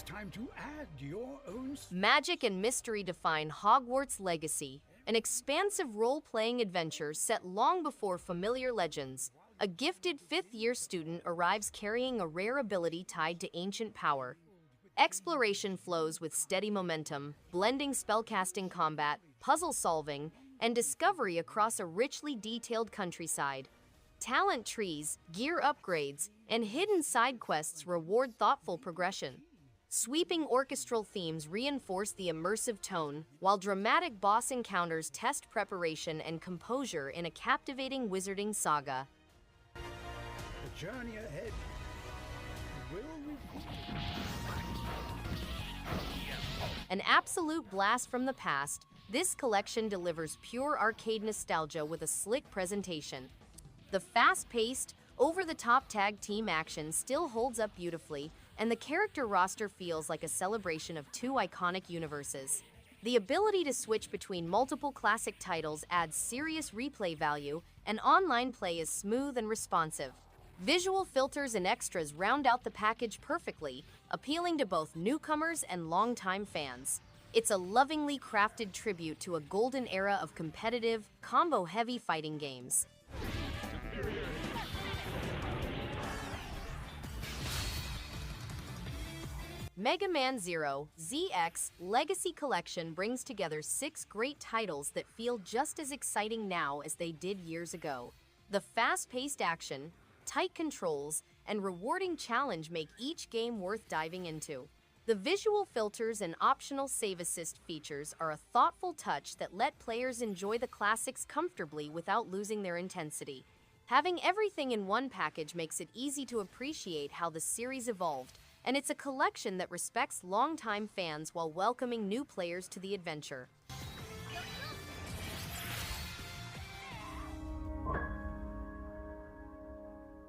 Time to add your own. Magic and mystery define Hogwarts Legacy, an expansive role-playing adventure set long before familiar legends. A gifted fifth-year student arrives carrying a rare ability tied to ancient power. Exploration flows with steady momentum, blending spellcasting combat, puzzle solving, and discovery across a richly detailed countryside. Talent trees, gear upgrades, and hidden side quests reward thoughtful progression. Sweeping orchestral themes reinforce the immersive tone, while dramatic boss encounters test preparation and composure in a captivating wizarding saga. The journey ahead will reveal. An absolute blast from the past, this collection delivers pure arcade nostalgia with a slick presentation. The fast-paced, over-the-top tag team action still holds up beautifully, and the character roster feels like a celebration of two iconic universes. The ability to switch between multiple classic titles adds serious replay value, and online play is smooth and responsive. Visual filters and extras round out the package perfectly, appealing to both newcomers and longtime fans. It's a lovingly crafted tribute to a golden era of competitive, combo-heavy fighting games. Mega Man Zero ZX Legacy Collection brings together 6 great titles that feel just as exciting now as they did years ago. The fast-paced action, tight controls, and rewarding challenge make each game worth diving into. The visual filters and optional save assist features are a thoughtful touch that let players enjoy the classics comfortably without losing their intensity. Having everything in one package makes it easy to appreciate how the series evolved, and it's a collection that respects longtime fans while welcoming new players to the adventure.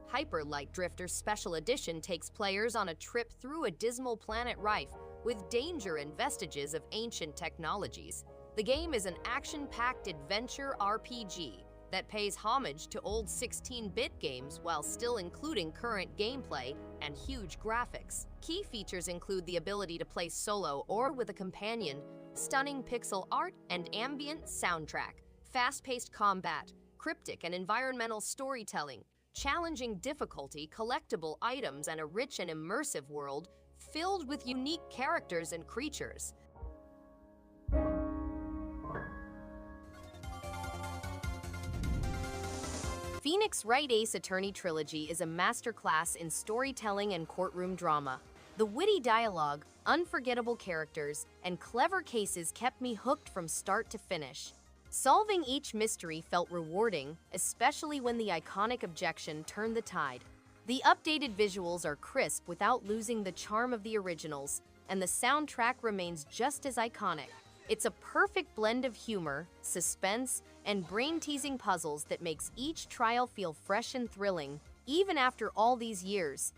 Hyper Light Drifter Special Edition takes players on a trip through a dismal planet rife with danger and vestiges of ancient technologies. The game is an action-packed adventure RPG that pays homage to old 16-bit games while still including current gameplay and huge graphics. Key features include the ability to play solo or with a companion, stunning pixel art and ambient soundtrack, fast-paced combat, cryptic and environmental storytelling, challenging difficulty, collectible items, and a rich and immersive world filled with unique characters and creatures. Phoenix Wright Ace Attorney Trilogy is a masterclass in storytelling and courtroom drama. The witty dialogue, unforgettable characters, and clever cases kept me hooked from start to finish. Solving each mystery felt rewarding, especially when the iconic objection turned the tide. The updated visuals are crisp without losing the charm of the originals, and the soundtrack remains just as iconic. It's a perfect blend of humor, suspense, and brain-teasing puzzles that makes each trial feel fresh and thrilling, even after all these years.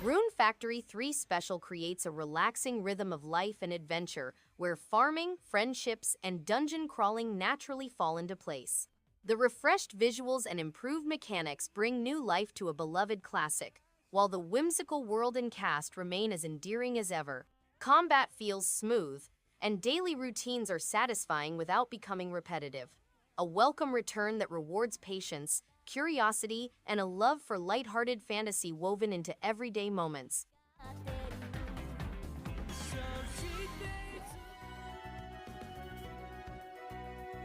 Rune Factory 3 Special creates a relaxing rhythm of life and adventure where farming, friendships, and dungeon crawling naturally fall into place. The refreshed visuals and improved mechanics bring new life to a beloved classic, while the whimsical world and cast remain as endearing as ever. Combat feels smooth, and daily routines are satisfying without becoming repetitive. A welcome return that rewards patience, curiosity, and a love for lighthearted fantasy woven into everyday moments.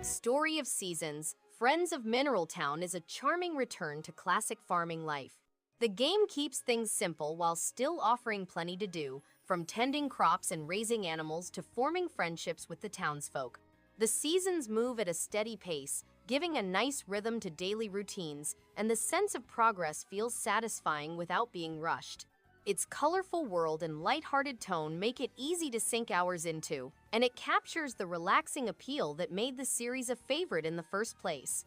Story of Seasons, Friends of Mineral Town is a charming return to classic farming life. The game keeps things simple while still offering plenty to do, from tending crops and raising animals to forming friendships with the townsfolk. The seasons move at a steady pace, giving a nice rhythm to daily routines, and the sense of progress feels satisfying without being rushed. Its colorful world and lighthearted tone make it easy to sink hours into, and it captures the relaxing appeal that made the series a favorite in the first place.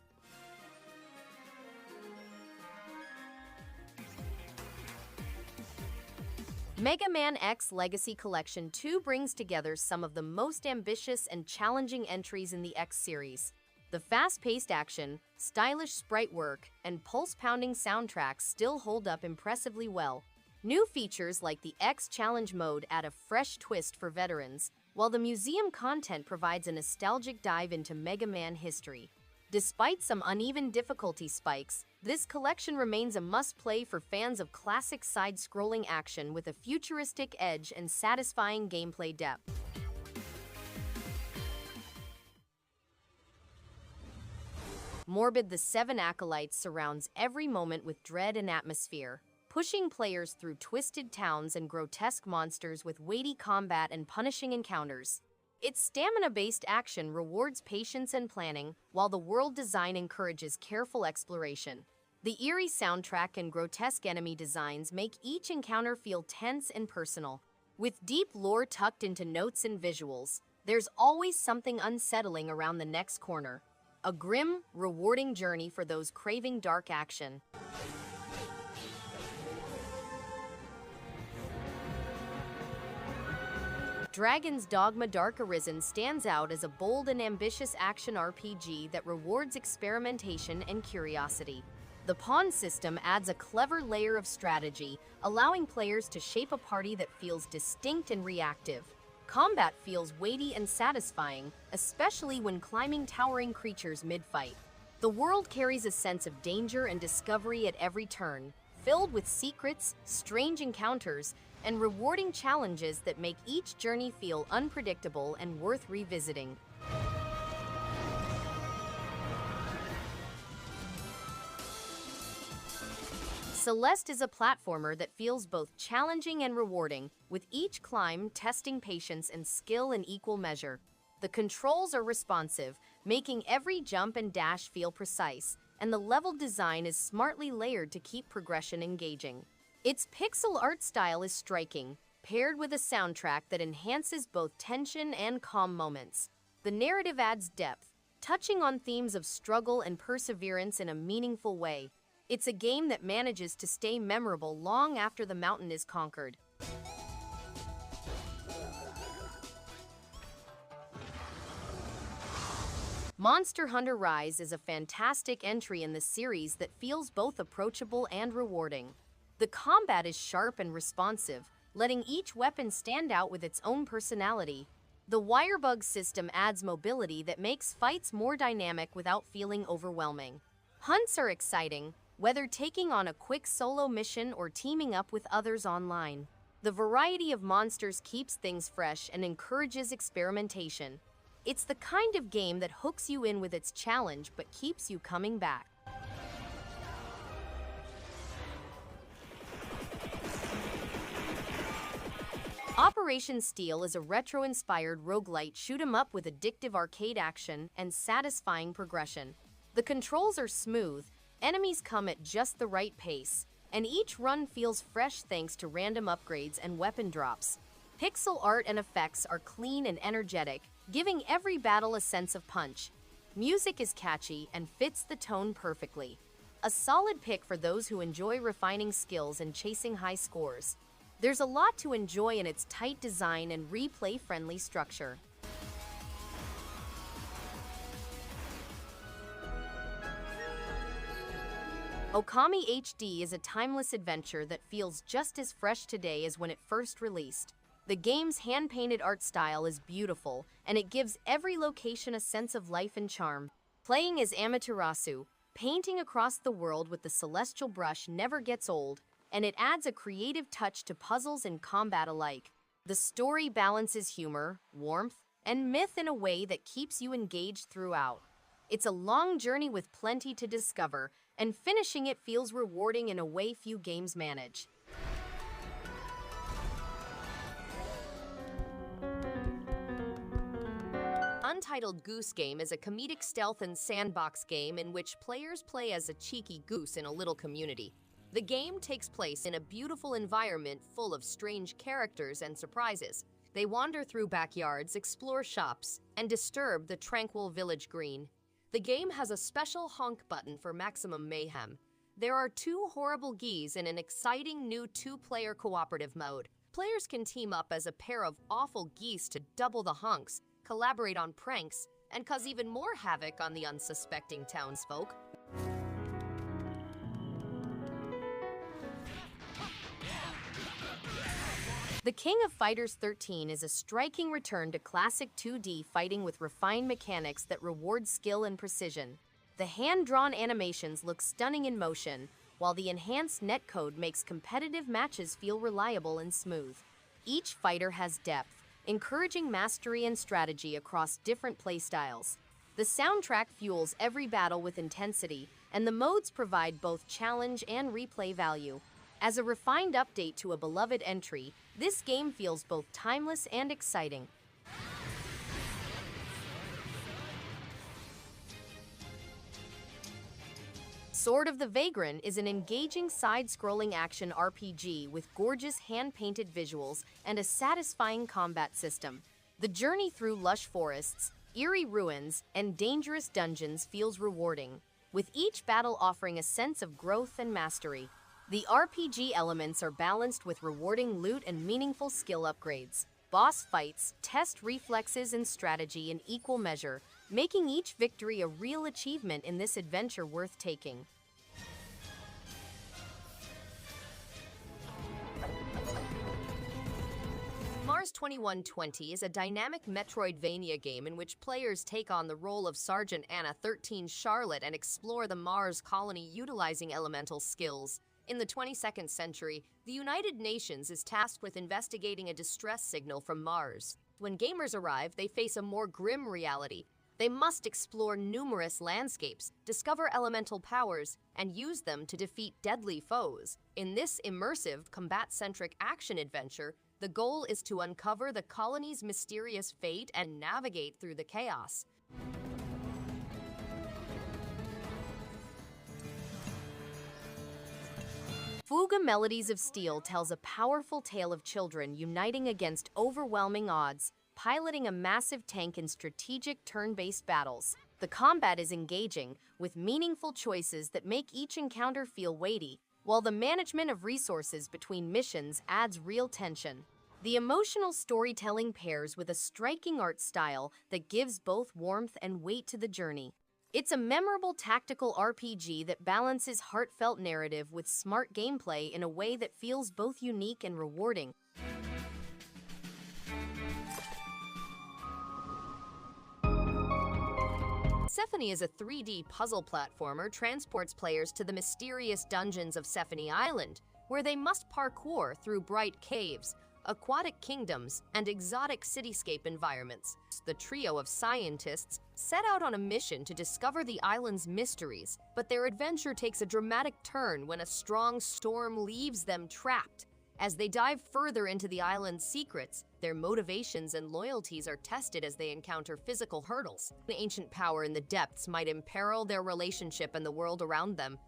Mega Man X Legacy Collection 2 brings together some of the most ambitious and challenging entries in the X series. The fast-paced action, stylish sprite work, and pulse-pounding soundtracks still hold up impressively well. New features like the X Challenge mode add a fresh twist for veterans, while the museum content provides a nostalgic dive into Mega Man history. Despite some uneven difficulty spikes, this collection remains a must-play for fans of classic side-scrolling action with a futuristic edge and satisfying gameplay depth. Morbid the Seven Acolytes surrounds every moment with dread and atmosphere, pushing players through twisted towns and grotesque monsters with weighty combat and punishing encounters. Its stamina-based action rewards patience and planning, while the world design encourages careful exploration. The eerie soundtrack and grotesque enemy designs make each encounter feel tense and personal. With deep lore tucked into notes and visuals, there's always something unsettling around the next corner. A grim, rewarding journey for those craving dark action. Dragon's Dogma Dark Arisen stands out as a bold and ambitious action RPG that rewards experimentation and curiosity. The pawn system adds a clever layer of strategy, allowing players to shape a party that feels distinct and reactive. Combat feels weighty and satisfying, especially when climbing towering creatures mid-fight. The world carries a sense of danger and discovery at every turn, filled with secrets, strange encounters, and rewarding challenges that make each journey feel unpredictable and worth revisiting. Celeste is a platformer that feels both challenging and rewarding, with each climb testing patience and skill in equal measure. The controls are responsive, making every jump and dash feel precise, and the level design is smartly layered to keep progression engaging. Its pixel art style is striking, paired with a soundtrack that enhances both tension and calm moments. The narrative adds depth, touching on themes of struggle and perseverance in a meaningful way. It's a game that manages to stay memorable long after the mountain is conquered. Monster Hunter Rise is a fantastic entry in the series that feels both approachable and rewarding. The combat is sharp and responsive, letting each weapon stand out with its own personality. The wirebug system adds mobility that makes fights more dynamic without feeling overwhelming. Hunts are exciting, whether taking on a quick solo mission or teaming up with others online. The variety of monsters keeps things fresh and encourages experimentation. It's the kind of game that hooks you in with its challenge but keeps you coming back. Operation Steel is a retro-inspired roguelite shoot-'em-up with addictive arcade action and satisfying progression. The controls are smooth, enemies come at just the right pace, and each run feels fresh thanks to random upgrades and weapon drops. Pixel art and effects are clean and energetic, giving every battle a sense of punch. Music is catchy and fits the tone perfectly. A solid pick for those who enjoy refining skills and chasing high scores. There's a lot to enjoy in its tight design and replay-friendly structure. OKAMI HD is a timeless adventure that feels just as fresh today as when it first released. The game's hand-painted art style is beautiful, and it gives every location a sense of life and charm. Playing as Amaterasu, painting across the world with the celestial brush never gets old, and it adds a creative touch to puzzles and combat alike. The story balances humor, warmth, and myth in a way that keeps you engaged throughout. It's a long journey with plenty to discover, and finishing it feels rewarding in a way few games manage. Untitled Goose Game is a comedic stealth and sandbox game in which players play as a cheeky goose in a little community. The game takes place in a beautiful environment full of strange characters and surprises. They wander through backyards, explore shops, and disturb the tranquil village green. The game has a special honk button for maximum mayhem. There are 2 horrible geese in an exciting new 2-player cooperative mode. Players can team up as a pair of awful geese to double the hunks, collaborate on pranks, and cause even more havoc on the unsuspecting townsfolk. The King of Fighters 13 is a striking return to classic 2D fighting with refined mechanics that reward skill and precision. The hand-drawn animations look stunning in motion, while the enhanced netcode makes competitive matches feel reliable and smooth. Each fighter has depth, encouraging mastery and strategy across different playstyles. The soundtrack fuels every battle with intensity, and the modes provide both challenge and replay value. As a refined update to a beloved entry, this game feels both timeless and exciting. Sword of the Vagrant is an engaging side-scrolling action RPG with gorgeous hand-painted visuals and a satisfying combat system. The journey through lush forests, eerie ruins, and dangerous dungeons feels rewarding, with each battle offering a sense of growth and mastery. The RPG elements are balanced with rewarding loot and meaningful skill upgrades. Boss fights test reflexes and strategy in equal measure, making each victory a real achievement in this adventure worth taking. Mars 2120 is a dynamic Metroidvania game in which players take on the role of Sergeant Anna 13 Charlotte and explore the Mars colony utilizing elemental skills. In the 22nd century, the United Nations is tasked with investigating a distress signal from Mars. When gamers arrive, they face a more grim reality. They must explore numerous landscapes, discover elemental powers, and use them to defeat deadly foes. In this immersive, combat-centric action adventure, the goal is to uncover the colony's mysterious fate and navigate through the chaos. Fuga Melodies of Steel tells a powerful tale of children uniting against overwhelming odds, piloting a massive tank in strategic turn-based battles. The combat is engaging, with meaningful choices that make each encounter feel weighty, while the management of resources between missions adds real tension. The emotional storytelling pairs with a striking art style that gives both warmth and weight to the journey. It's a memorable tactical RPG that balances heartfelt narrative with smart gameplay in a way that feels both unique and rewarding. Sephonie is a 3D puzzle platformer transports players to the mysterious dungeons of Sephonie Island, where they must parkour through bright caves, aquatic kingdoms, and exotic cityscape environments. The trio of scientists set out on a mission to discover the island's mysteries, but their adventure takes a dramatic turn when a strong storm leaves them trapped. As they dive further into the island's secrets, their motivations and loyalties are tested as they encounter physical hurdles. An ancient power in the depths might imperil their relationship and the world around them.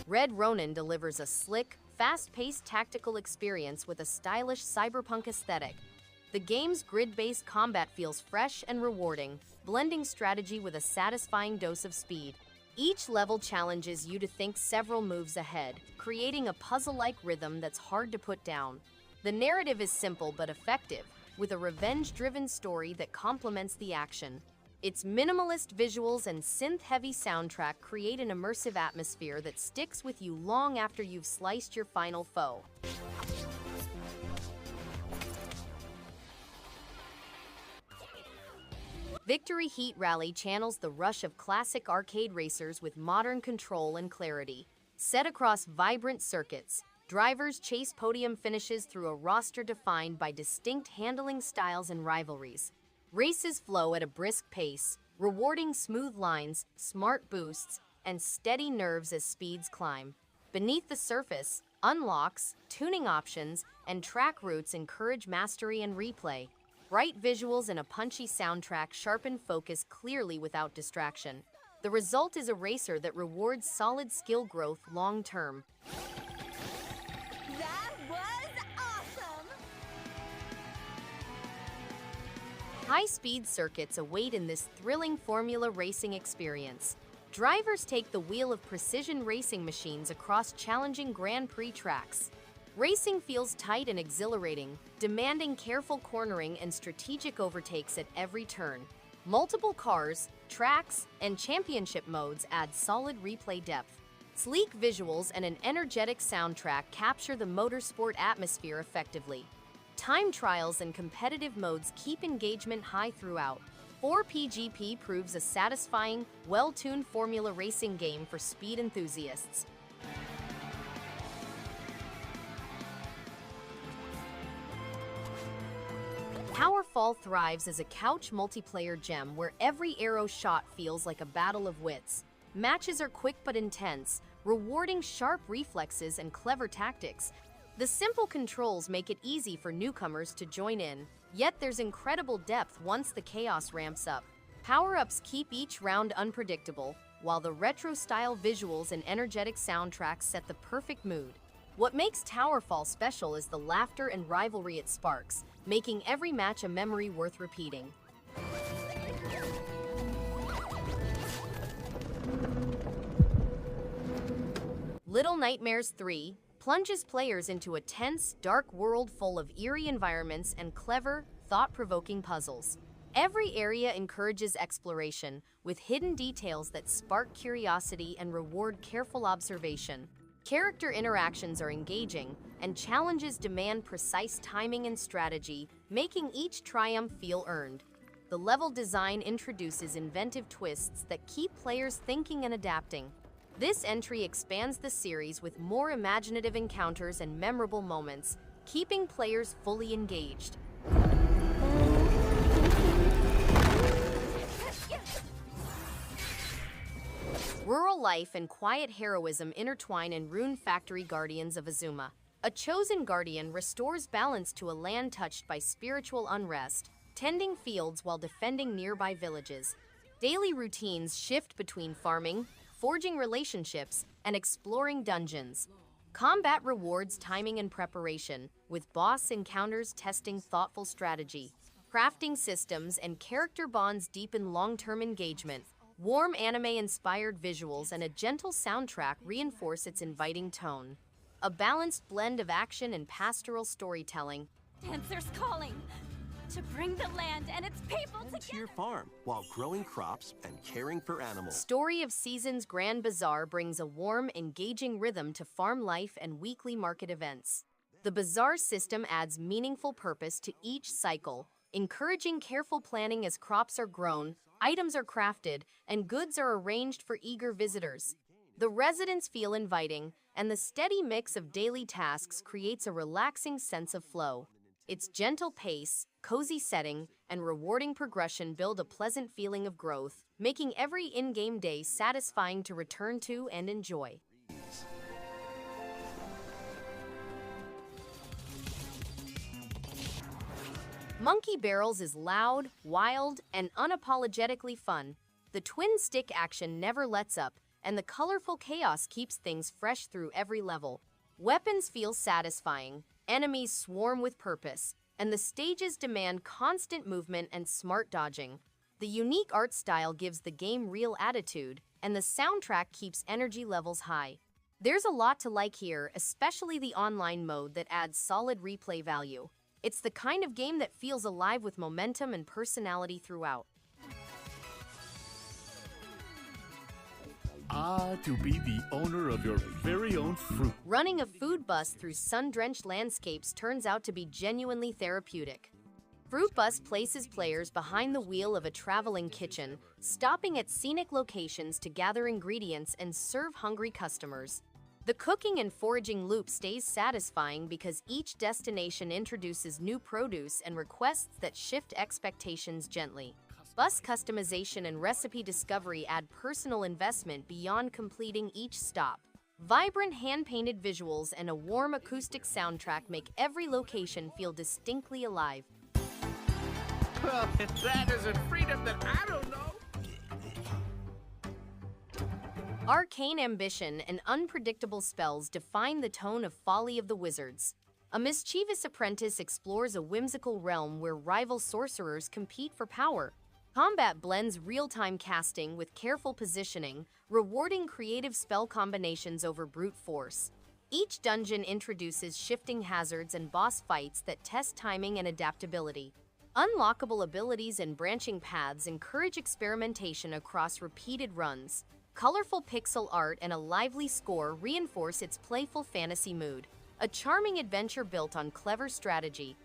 Red Ronin delivers a slick, fast-paced tactical experience with a stylish cyberpunk aesthetic. The game's grid-based combat feels fresh and rewarding, blending strategy with a satisfying dose of speed. Each level challenges you to think several moves ahead, creating a puzzle-like rhythm that's hard to put down. The narrative is simple but effective, with a revenge-driven story that complements the action. Its minimalist visuals and synth-heavy soundtrack create an immersive atmosphere that sticks with you long after you've sliced your final foe. Victory Heat Rally channels the rush of classic arcade racers with modern control and clarity. Set across vibrant circuits, drivers chase podium finishes through a roster defined by distinct handling styles and rivalries. Races flow at a brisk pace, rewarding smooth lines, smart boosts, and steady nerves as speeds climb. Beneath the surface, unlocks, tuning options, and track routes encourage mastery and replay. Bright visuals and a punchy soundtrack sharpen focus clearly without distraction. The result is a racer that rewards solid skill growth long-term. That was awesome! High-speed circuits await in this thrilling formula racing experience. Drivers take the wheel of precision racing machines across challenging Grand Prix tracks. Racing feels tight and exhilarating, demanding careful cornering and strategic overtakes at every turn. Multiple cars, tracks, and championship modes add solid replay depth. Sleek visuals and an energetic soundtrack capture the motorsport atmosphere effectively. Time trials and competitive modes keep engagement high throughout. 4PGP proves a satisfying, well-tuned formula racing game for speed enthusiasts. TowerFall thrives as a couch multiplayer gem where every arrow shot feels like a battle of wits. Matches are quick but intense, rewarding sharp reflexes and clever tactics. The simple controls make it easy for newcomers to join in, yet there's incredible depth once the chaos ramps up. Power-ups keep each round unpredictable, while the retro-style visuals and energetic soundtracks set the perfect mood. What makes TowerFall special is the laughter and rivalry it sparks, making every match a memory worth repeating. Little Nightmares 3 plunges players into a tense, dark world full of eerie environments and clever, thought-provoking puzzles. Every area encourages exploration, with hidden details that spark curiosity and reward careful observation. Character interactions are engaging, and challenges demand precise timing and strategy, making each triumph feel earned. The level design introduces inventive twists that keep players thinking and adapting. This entry expands the series with more imaginative encounters and memorable moments, keeping players fully engaged. Rural life and quiet heroism intertwine in Rune Factory Guardians of Azuma. A chosen guardian restores balance to a land touched by spiritual unrest, tending fields while defending nearby villages. Daily routines shift between farming, forging relationships, and exploring dungeons. Combat rewards timing and preparation, with boss encounters testing thoughtful strategy. Crafting systems and character bonds deepen long-term engagement. Warm anime-inspired visuals and a gentle soundtrack reinforce its inviting tone. A balanced blend of action and pastoral storytelling. Dancers calling to bring the land and its people To together. your farm while growing crops and caring for animals. Story of Seasons Grand Bazaar brings a warm, engaging rhythm to farm life and weekly market events. The Bazaar system adds meaningful purpose to each cycle, encouraging careful planning as crops are grown, items are crafted, and goods are arranged for eager visitors. The residents feel inviting, and the steady mix of daily tasks creates a relaxing sense of flow. Its gentle pace, cozy setting, and rewarding progression build a pleasant feeling of growth, making every in-game day satisfying to return to and enjoy. Monkey Barrels is loud, wild, and unapologetically fun. The twin-stick action never lets up, and the colorful chaos keeps things fresh through every level. Weapons feel satisfying, enemies swarm with purpose, and the stages demand constant movement and smart dodging. The unique art style gives the game real attitude, and the soundtrack keeps energy levels high. There's a lot to like here, especially the online mode that adds solid replay value. It's the kind of game that feels alive with momentum and personality throughout. Ah, to be the owner of your very own fruit. Running a food bus through sun-drenched landscapes turns out to be genuinely therapeutic. Fruitbus places players behind the wheel of a traveling kitchen, stopping at scenic locations to gather ingredients and serve hungry customers. The cooking and foraging loop stays satisfying because each destination introduces new produce and requests that shift expectations gently. Bus customization and recipe discovery add personal investment beyond completing each stop. Vibrant hand-painted visuals and a warm acoustic soundtrack make every location feel distinctly alive. Well, if that isn't freedom, then I don't know. Arcane ambition and unpredictable spells define the tone of Folly of the Wizards. A mischievous apprentice explores a whimsical realm where rival sorcerers compete for power. Combat blends real-time casting with careful positioning, rewarding creative spell combinations over brute force. Each dungeon introduces shifting hazards and boss fights that test timing and adaptability. Unlockable abilities and branching paths encourage experimentation across repeated runs. Colorful pixel art and a lively score reinforce its playful fantasy mood. A charming adventure built on clever strategy,